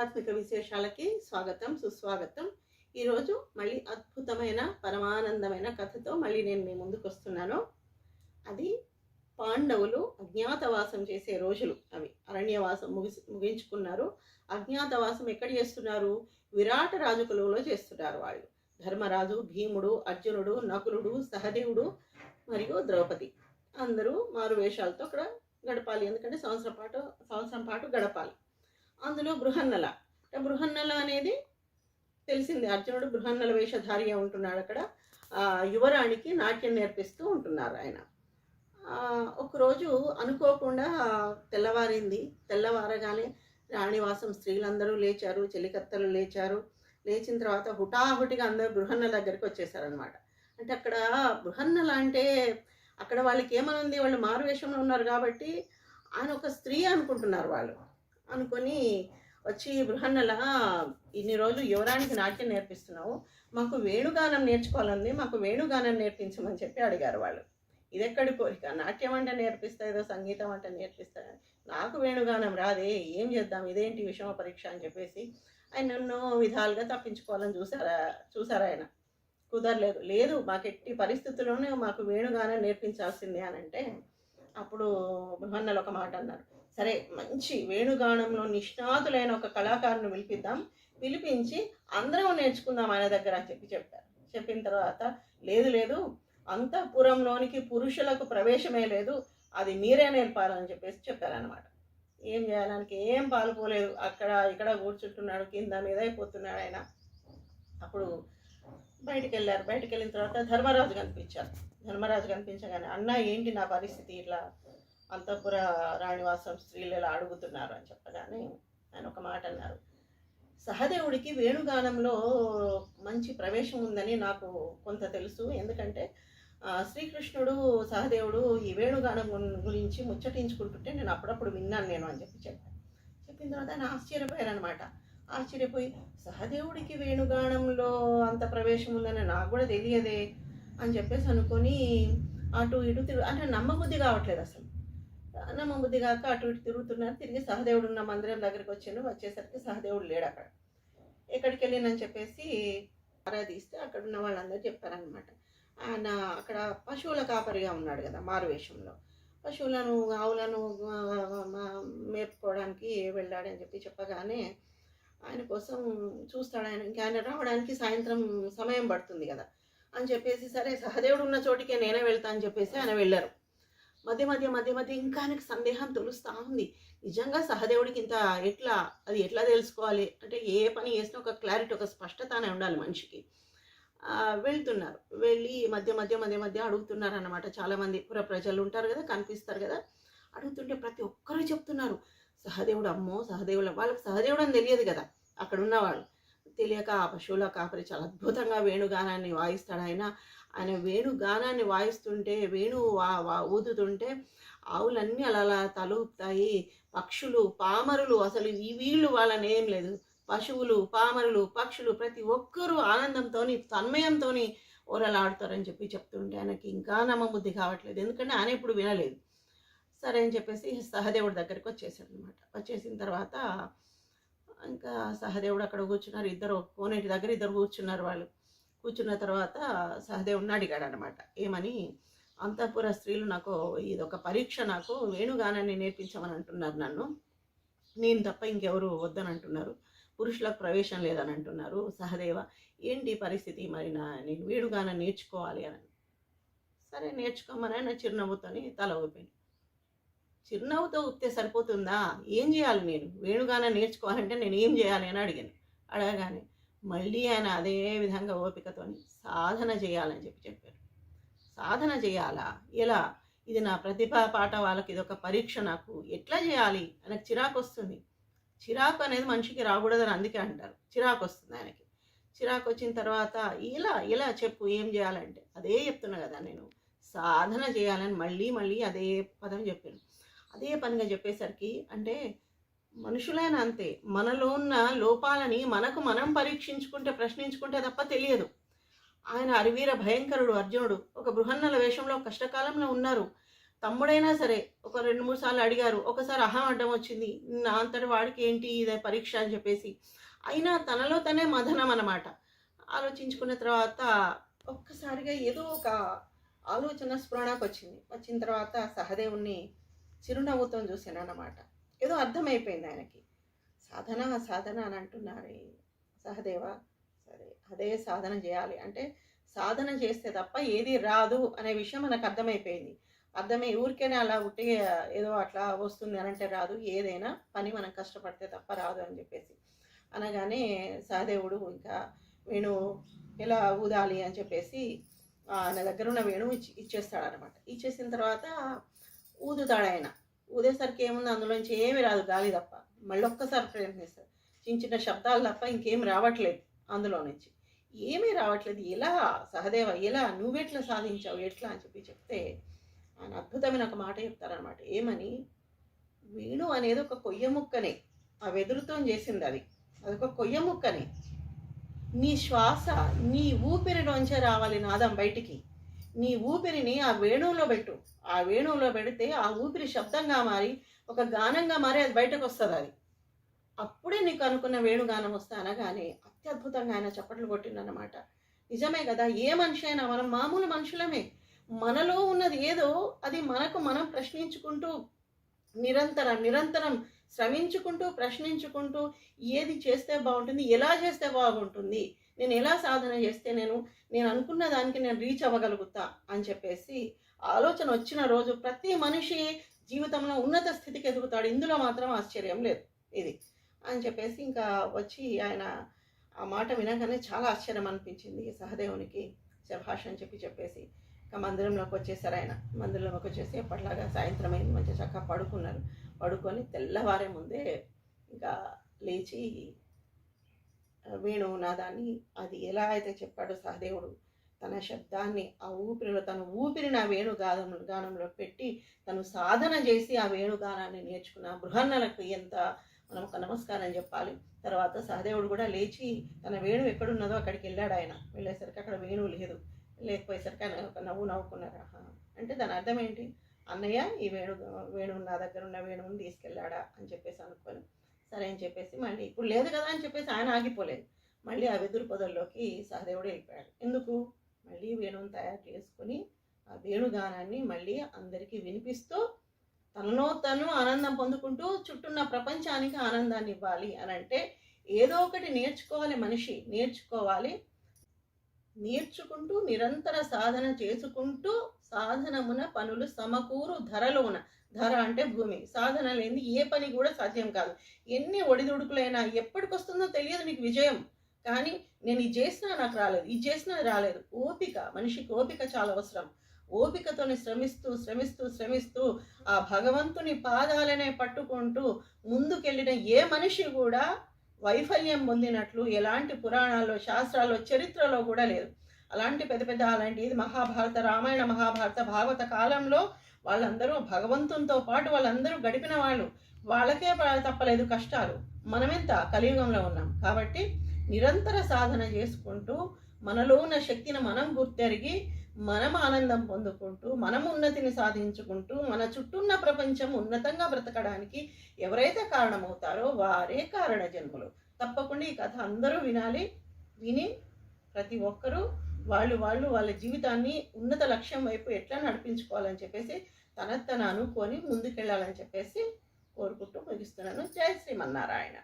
ఆధ్యాత్మిక విశేషాలకి స్వాగతం సుస్వాగతం. ఈరోజు మళ్ళీ అద్భుతమైన పరమానందమైన కథతో మళ్ళీ నేను మీ ముందుకు వస్తున్నాను. అది పాండవులు అజ్ఞాతవాసం చేసే రోజులు. అవి అరణ్యవాసం ముగించుకున్నారు. అజ్ఞాతవాసం ఎక్కడ చేస్తున్నారు? విరాట రాజు కొలువులో చేస్తున్నారు వాళ్ళు. ధర్మరాజు, భీముడు, అర్జునుడు, నకులుడు, సహదేవుడు మరియు ద్రౌపది అందరూ మారు వేషాలతో అక్కడ గడపాలి. ఎందుకంటే సంవత్సరం పాటు గడపాలి. అందులో బృహన్నల అనేది తెలిసింది. అర్జునుడు బృహన్నల వేషధారిగా ఉంటున్నాడు. అక్కడ యువరాణికి నాట్యం నేర్పిస్తూ ఉంటున్నారు ఆయన. ఒకరోజు అనుకోకుండా తెల్లవారింది. తెల్లవారగానే రాణివాసం స్త్రీలందరూ లేచారు, చెలికత్తలు లేచారు. లేచిన తర్వాత హుటాహుటిగా అందరూ బృహన్నల దగ్గరికి వచ్చేసారనమాట. అంటే అక్కడ బృహన్నల అంటే అక్కడ వాళ్ళకి ఏమనుంది, వాళ్ళు మారువేషంలో ఉన్నారు కాబట్టి ఆయన ఒక స్త్రీ అనుకుంటున్నారు. వాళ్ళు అనుకొని వచ్చి, బృహన్నల, ఇన్ని రోజులు యువరానికి నాట్యం నేర్పిస్తున్నావు, మాకు వేణుగానం నేర్చుకోవాలంది, మాకు వేణుగానం నేర్పించమని చెప్పి అడిగారు వాళ్ళు. ఇదెక్కడి కోరిక? నాట్యం అంటే నేర్పిస్తా, ఏదో సంగీతం అంటే నేర్పిస్తా, నాకు వేణుగానం రాదే, ఏం చేద్దాం, ఇదేంటి విషమ పరీక్ష అని చెప్పేసి ఆయన ఎన్నో విధాలుగా తప్పించుకోవాలని చూసారా ఆయన. కుదరలేదు. లేదు, మాకు ఎట్టి పరిస్థితుల్లోనే మాకు వేణుగానం నేర్పించాల్సిందే అని అంటే, అప్పుడు బృహన్నలు ఒక మాట అన్నారు. సరే, మంచి వేణుగానంలో నిష్ణాతులైన ఒక కళాకారుని పిలిపించి అందరం నేర్చుకుందాం ఆయన దగ్గర అని చెప్పారు. చెప్పిన తర్వాత, లేదు అంతఃపురంలోనికి పురుషులకు ప్రవేశమే లేదు, అది మీరే నేర్పాలని చెప్పారనమాట. ఏం చేయాలనికి ఏం పాలుపోలేదు. అక్కడ ఇక్కడ కూర్చుంటున్నాడు, కింద మీద అయిపోతున్నాడు ఆయన. అప్పుడు బయటికి వెళ్ళారు. బయటికి వెళ్ళిన తర్వాత ధర్మరాజు కనిపించారు. ధర్మరాజు కనిపించగానే, అన్న ఏంటి నా పరిస్థితి, ఇట్లా అంతఃపుర రాణివాసం స్త్రీలు ఇలా అడుగుతున్నారు అని చెప్పగానే ఆయన ఒక మాట అన్నారు. సహదేవుడికి వేణుగానంలో మంచి ప్రవేశం ఉందని నాకు కొంత తెలుసు. ఎందుకంటే శ్రీకృష్ణుడు సహదేవుడు ఈ వేణుగానం గురించి ముచ్చటించుకుంటుంటే నేను అప్పుడప్పుడు విన్నాను నేను అని చెప్పాను. చెప్పిన తర్వాత ఆయన ఆశ్చర్యపోయారనమాట. ఆశ్చర్యపోయి, సహదేవుడికి వేణుగానంలో అంత ప్రవేశం ఉందని నాకు కూడా తెలియదే అని చెప్పేసి అనుకొని అటు ఇటు అంటే నమ్మబుద్ధి కావట్లేదు. అసలు నమ్మబుద్ధి కాక అటు ఇటు తిరుగుతున్నారు. తిరిగి సహదేవుడు ఉన్న మందిరం దగ్గరికి వచ్చేసరికి సహదేవుడు లేడు అక్కడ. ఎక్కడికి వెళ్ళినని చెప్పేసి ఆరాధిస్తే అక్కడ ఉన్న వాళ్ళందరూ చెప్పారనమాట. ఆయన అక్కడ పశువుల కాపరిగా ఉన్నాడు కదా మారువేషంలో. పశువులను ఆవులను మేపుకోవడానికి వెళ్ళాడని చెప్పగానే ఆయన కోసం చూస్తాడు. ఆయన రావడానికి సాయంత్రం సమయం పడుతుంది కదా అని చెప్పేసి, సరే సహదేవుడు ఉన్న చోటికే నేనే వెళ్తా అని చెప్పేసి ఆయన వెళ్ళారు. మధ్య మధ్య ఇంకా ఆయనకు సందేహం తెలుస్తూ ఉంది. నిజంగా సహదేవుడికి ఇంత ఎట్లా తెలుసుకోవాలి అంటే, ఏ పని చేసినా ఒక క్లారిటీ, ఒక స్పష్టత అనే ఉండాలి మనిషికి. వెళ్తున్నారు. వెళ్ళి మధ్య అడుగుతున్నారు అన్నమాట. చాలామంది పుర ప్రజలు ఉంటారు కదా, కనిపిస్తారు కదా, అడుగుతుంటే ప్రతి ఒక్కరూ చెప్తున్నారు సహదేవుడు, అమ్మో సహదేవుడు. వాళ్ళకి సహదేవుడు అని తెలియదు కదా అక్కడ ఉన్నవాళ్ళు. తెలియక ఆ పశువుల కాపరి చాలా అద్భుతంగా వేణుగానాన్ని వాయిస్తాడు. ఆయన వేణుగానాన్ని వాయిస్తుంటే, ఊదుతుంటే ఆవులన్నీ అలా తలూపుతాయి. పక్షులు, పామరులు, అసలు వీళ్ళు వాళ్ళని ఏం లేదు, పశువులు, పామరులు, పక్షులు ప్రతి ఒక్కరూ ఆనందంతో తన్మయంతో ఓరలాడుతారని చెప్తుంటే ఆయనకి ఇంకా నమ్మబుద్ధి కావట్లేదు. ఎందుకంటే ఆయన ఇప్పుడు వినలేదు. సరే అని చెప్పేసి సహదేవుడి దగ్గరికి వచ్చేసాడు అనమాట. వచ్చేసిన తర్వాత ఇంకా సహదేవుడు అక్కడ కూర్చున్నారు. ఇద్దరు కోనేటి దగ్గర ఇద్దరు కూర్చున్నారు. వాళ్ళు కూర్చున్న తర్వాత సహదేవుడిని అడిగాడు అనమాట. ఏమని, అంతఃపుర స్త్రీలు నాకు ఇదొక పరీక్ష, నాకు వేణుగానాన్ని నేర్పించమని అంటున్నారు నన్ను, నేను తప్ప ఇంకెవరు వద్దని అంటున్నారు, పురుషులకు ప్రవేశం లేదని అంటున్నారు. సహదేవ, ఏంటి పరిస్థితి, మరి నేను వేణుగానం నేర్చుకోవాలి అని. సరే నేర్చుకోమని ఆయన చిరునవ్వుతోని తల ఊపింది. చిరునవ్వుతో ఊపితే సరిపోతుందా, ఏం చేయాలి, నేను వేణుగానం నేర్చుకోవాలంటే నేను ఏం చేయాలి అని అడగగానే మళ్ళీ ఆయన అదే విధంగా ఓపికతోని సాధన చేయాలని చెప్పారు. సాధన చేయాలా, ఎలా, ఇది నా ప్రతిభా పాట, వాళ్ళకి ఇది ఒక పరీక్ష, నాకు ఎట్లా చేయాలి, ఆయనకు చిరాకు వస్తుంది. చిరాకు అనేది మనిషికి రాకూడదని అందుకే అంటారు. చిరాకు వస్తుంది ఆయనకి. చిరాకు వచ్చిన తర్వాత ఇలా చెప్పు ఏం చేయాలంటే, అదే చెప్తున్నా కదా నేను, సాధన చేయాలని మళ్ళీ అదే పదం చెప్పాను. అదే పనిగా చెప్పేసరికి, అంటే మనుషులైనా అంతే, మనలో ఉన్న లోపాలని మనం పరీక్షించుకుంటే, ప్రశ్నించుకుంటే తప్ప తెలియదు. ఆయన అరివీర భయంకరుడు అర్జునుడు ఒక బృహన్నల వేషంలో కష్టకాలంలో ఉన్నారు. తమ్ముడైనా సరే ఒక 2, 3 సార్లు అడిగారు. ఒకసారి అహం అడ్డం వచ్చింది. నా అంతటి వాడికి ఏంటి ఇదే పరీక్ష అని చెప్పేసి. అయినా తనలో తనే మథనం అన్నమాట. ఆలోచించుకున్న తర్వాత ఒక్కసారిగా ఏదో ఒక ఆలోచన స్ఫురణకొచ్చింది. వచ్చిన తర్వాత సహదేవుడిని చిరునవ్వుతో చూసానన్నమాట. ఏదో అర్థమైపోయింది ఆయనకి. సాధన సాధన అని అంటున్నారే సహదేవ, సరే అదే సాధన చేయాలి అంటే సాధన చేస్తే తప్ప ఏది రాదు అనే విషయం మనకు అర్థమైపోయింది. అర్థమై ఊరికేనే అలా ఉట్టిగా ఏదో అట్లా వస్తుంది అని అంటే రాదు, ఏదైనా పని మనం కష్టపడితే తప్ప రాదు అని చెప్పేసి అనగానే సహదేవుడు ఇంకా వేణు ఎలా ఊదాలి అని చెప్పేసి ఆయన దగ్గర ఉన్న వేణు ఇచ్చేస్తాడనమాట. ఇచ్చేసిన తర్వాత ఊదుతాడు ఆయన. ఊదేసరికి ఏముంది, అందులోంచి ఏమి రాదు, గాలి తప్ప. మళ్ళీ ఒక్కసారి ప్రయత్నిస్తాడు. చిన్న చిన్న శబ్దాలు తప్ప ఇంకేం రావట్లేదు అందులో నుంచి. ఏమీ రావట్లేదు. ఎలా సహదేవ, ఎలా నువ్వెట్లా సాధించావు, ఎట్లా అని చెప్తే ఆయన అద్భుతమైన ఒక మాట చెప్తారనమాట. ఏమని, వేణు అనేది ఒక కొయ్య ముక్కనే, ఆ వెదురుతో చేసింది అది, అదొక కొయ్య ముక్కనే. నీ శ్వాస నీ ఊపిరిలోంచే రావాలి నాదం బయటికి. నీ ఊపిరిని ఆ వేణువులో పెట్టు. ఆ వేణువులో పెడితే ఆ ఊపిరి శబ్దంగా మారి ఒక గానంగా మారి అది బయటకు వస్తుంది. అది అప్పుడే నీకు అనుకున్న వేణుగానం వస్తా అనగానే అత్యద్భుతంగా ఆయన చప్పట్లు కొట్టిందన్నమాట. నిజమే కదా, ఏ మనిషి అయినా మనం మామూలు మనుషులమే. మనలో ఉన్నది ఏదో అది మనకు మనం ప్రశ్నించుకుంటూ నిరంతరం శ్రమించుకుంటూ ప్రశ్నించుకుంటూ ఏది చేస్తే బాగుంటుంది, ఎలా చేస్తే బాగుంటుంది, నేను ఎలా సాధన చేస్తే నేను అనుకున్న దానికి నేను రీచ్ అవ్వగలుగుతా అని చెప్పేసి ఆలోచన వచ్చిన రోజు ప్రతి మనిషి జీవితంలో ఉన్నత స్థితికి ఎదుగుతాడు. ఇందులో మాత్రం ఆశ్చర్యం లేదు ఇది అని చెప్పేసి ఇంకా వచ్చి ఆయన ఆ మాట వినగానే చాలా ఆశ్చర్యం అనిపించింది సహదేవునికి. శభాష్ అని చెప్పేసి ఇంకా మందిరంలోకి వచ్చేసారు ఆయన. మందిరంలోకి వచ్చేసి ఎప్పటిలాగా సాయంత్రం అయింది, మంచిగా చక్కగా పడుకున్నారు. పడుకొని తెల్లవారే ముందే ఇంకా లేచి వేణునాదాన్ని అది ఎలా అయితే చెప్పాడో సహదేవుడు తన శబ్దాన్ని ఆ ఊపిరిలో తన ఊపిరిని ఆ గానంలో పెట్టి తను సాధన చేసి ఆ వేణుగానాన్ని నేర్చుకున్న బృహన్నలకు ఎంత మనం ఒక నమస్కారం చెప్పాలి. తర్వాత సహదేవుడు కూడా లేచి తన వేణువు ఎక్కడున్నదో అక్కడికి వెళ్ళాడు. ఆయన వెళ్ళేసరికి అక్కడ వేణువు లేదు. లేకపోయేసరికి ఆయన ఒక నవ్వు నవ్వుకున్నారు. అంటే దాని అర్థం ఏంటి, అన్నయ్య ఈ వేణువు నా దగ్గర ఉన్న వేణువుని తీసుకెళ్ళాడా అని చెప్పేసి అనుకొని సరే అని చెప్పేసి మళ్ళీ ఇప్పుడు లేదు కదా అని చెప్పేసి ఆయన ఆగిపోలేదు. మళ్ళీ ఆ వెదురు పొదల్లోకి సహదేవుడు వెళ్ళిపోయాడు. ఎందుకు, మళ్ళీ వేణువుని తయారు చేసుకుని ఆ వేణుగానాన్ని మళ్ళీ అందరికీ వినిపిస్తూ తనలో తను ఆనందం పొందుకుంటూ చుట్టూన్న ప్రపంచానికి ఆనందాన్ని ఇవ్వాలి అని అంటే ఏదో ఒకటి నేర్చుకోవాలి. మనిషి నేర్చుకుంటూ నిరంతర సాధన చేసుకుంటూ సాధనమున పనులు సమకూరు ధరలోన. ధర అంటే భూమి. సాధన లేని ఏ పని కూడా సాధ్యం కాదు. ఎన్ని ఒడిదుడుకులైనా ఎప్పటికొస్తుందో తెలియదు నీకు విజయం. కానీ నేను ఇది చేసినా నాకు రాలేదు, ఇది చేసినా రాలేదు. ఓపిక, మనిషికి ఓపిక చాలా అవసరం. ఓపికతోని శ్రమిస్తూ ఆ భగవంతుని పాదాలనే పట్టుకుంటూ ముందుకెళ్ళిన ఏ మనిషి కూడా వైఫల్యం పొందినట్లు ఎలాంటి పురాణాల్లో, శాస్త్రాల్లో, చరిత్రలో కూడా లేదు. అలాంటి పెద్ద అలాంటిది మహాభారత, రామాయణ, మహాభారత, భాగవత కాలంలో వాళ్ళందరూ భగవంతునితో పాటు వాళ్ళందరూ గడిపిన వాళ్ళు. వాళ్ళకే తప్పలేదు కష్టాలు. మనమెంత కలియుగంలో ఉన్నాం. కాబట్టి నిరంతర సాధన చేసుకుంటూ మనలో ఉన్న శక్తిని మనం గుర్తెరిగి మనం ఆనందం పొందుకుంటూ మనం ఉన్నతిని సాధించుకుంటూ మన చుట్టూన్న ప్రపంచం ఉన్నతంగా బ్రతకడానికి ఎవరైతే కారణమవుతారో వారే కారణ జన్ములు. తప్పకుండా ఈ కథ అందరూ వినాలి. విని ప్రతి ఒక్కరూ వాళ్ళ జీవితాన్ని ఉన్నత లక్ష్యం వైపు ఎట్లా నడిపించుకోవాలని చెప్పేసి తన అనుకొని ముందుకెళ్ళాలని చెప్పేసి కోరుకుంటూ ముగిస్తున్నాను. జై శ్రీమన్నారాయణ.